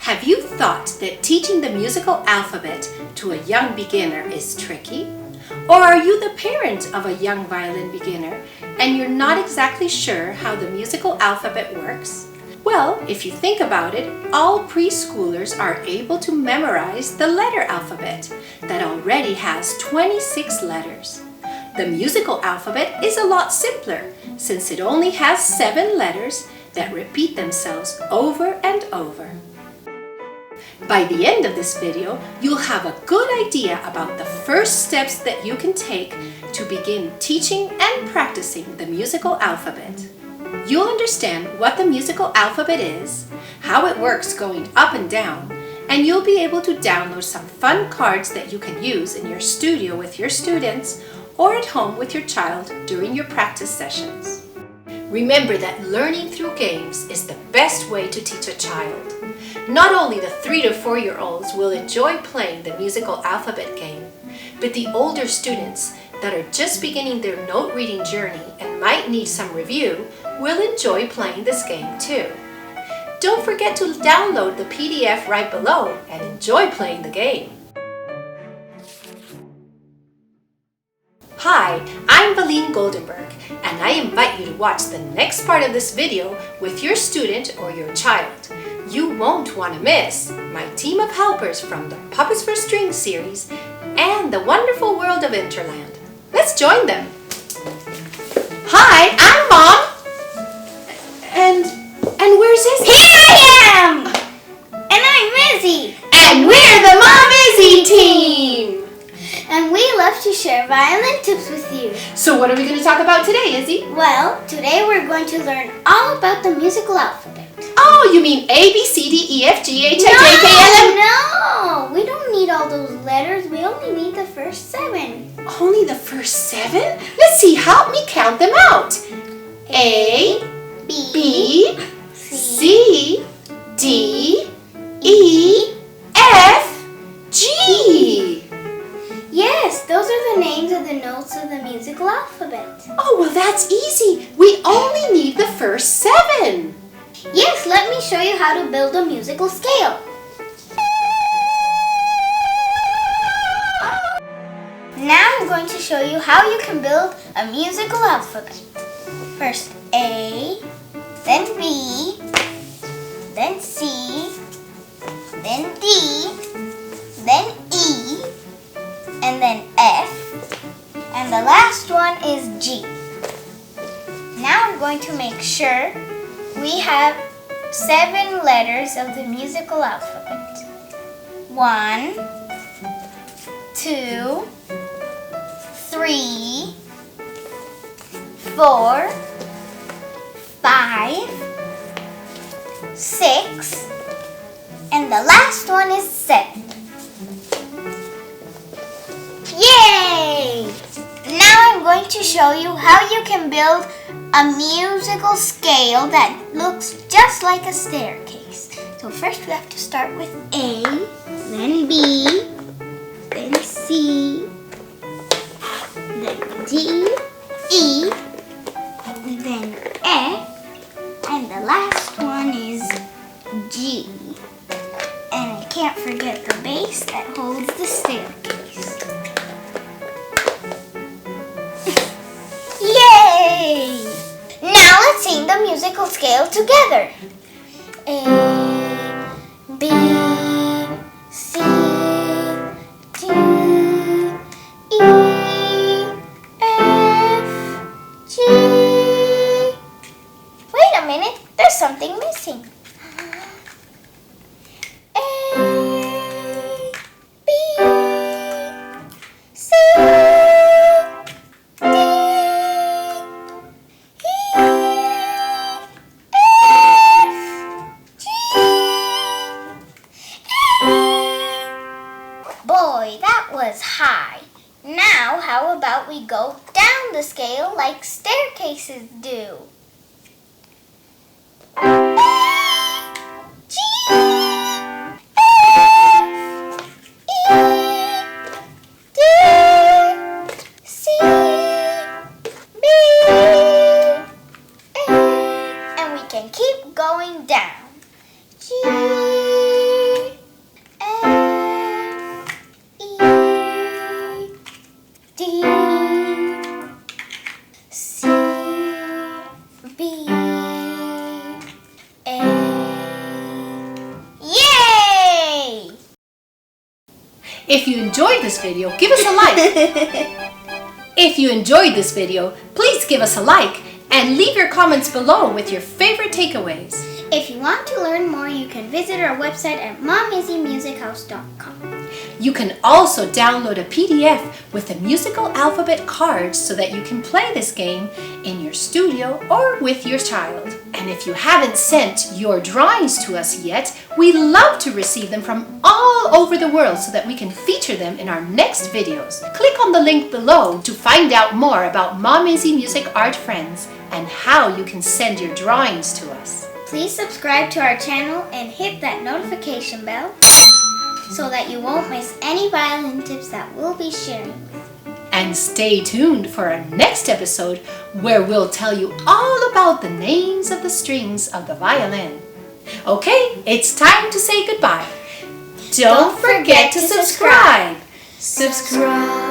Have you thought that teaching the musical alphabet to a young beginner is tricky? Or are you the parent of a young violin beginner and you're not exactly sure how the musical alphabet works? Well, if you think about it, all preschoolers are able to memorize the letter alphabet that already has 26 letters. The musical alphabet is a lot simpler since it only has 7 letters that repeat themselves over and over. By the end of this video, you'll have a good idea about the first steps that you can take to begin teaching and practicing the musical alphabet. You'll understand what the musical alphabet is, how it works going up and down, and you'll be able to download some fun cards that you can use in your studio with your students or at home with your child during your practice sessions. Remember that learning through games is the best way to teach a child. Not only the 3 to 4-year-olds will enjoy playing the musical alphabet game, but the older students that are just beginning their note reading journey and might need some review will enjoy playing this game too. Don't forget to download the PDF right below and enjoy playing the game. Hi, I'm Violin Goldenberg, and I invite you to watch the next part of this video with your student or your child. You won't want to miss my team of helpers from the Puppets for Strings series and the wonderful world of Interland. Let's join them. Hi, I'm Mom. And where's Izzy? Here I am! And I'm Izzy. And we're the Momisi Team. And we love to share violin tips with you. So what are we going to talk about today, Izzy? Well, today we're going to learn all about the musical alphabet. Oh, you mean A, B, C, D, E, F, G, H, I, J, K, L, M? No, we don't need all those letters. We only need the first 7. Only the first 7? Let's see, help me count them out. A, B, C, D, E, F, G. Yes, those are the names of the notes of the musical alphabet. Oh, well that's easy. We only need the first 7. Yes, let me show you how to build a musical scale. Now I'm going to show you how you can build a musical alphabet. First A, then B, then C, then D, then E, and then F, and the last one is G. Now I'm going to make sure we have 7 letters of the musical alphabet. 1, 2, 3, 4, 5, 6, and the last one is 7. Yay! Now I'm going to show you how you can build a musical scale that looks just like a staircase. So first we have to start with A, then B, then C, then D, E, then F, and the last one is G. And I can't forget the base that holds the staircase. Yay! Now let's sing the musical scale together. A, B, C, D, E, F, G. Wait a minute, there's something missing. A, B, C, Boy, that was high. Now, how about we go down the scale like staircases do? G, F, E, D, C, B, A, and we can keep going down. G, If you enjoyed this video, give us a like. If you enjoyed this video, please give us a like and leave your comments below with your favorite takeaways. If you want to learn more, you can visit our website at momisimusichouse.com. You can also download a PDF with the musical alphabet cards so that you can play this game in your studio or with your child. And if you haven't sent your drawings to us yet, we'd love to receive them from all over the world so that we can feature them in our next videos. Click on the link below to find out more about Momisi Music Art Friends and how you can send your drawings to us. Please subscribe to our channel and hit that notification bell so that you won't miss any violin tips that we'll be sharing with you. And stay tuned for our next episode where we'll tell you all about the names of the strings of the violin. Okay, it's time to say goodbye. Don't forget to subscribe. Subscribe.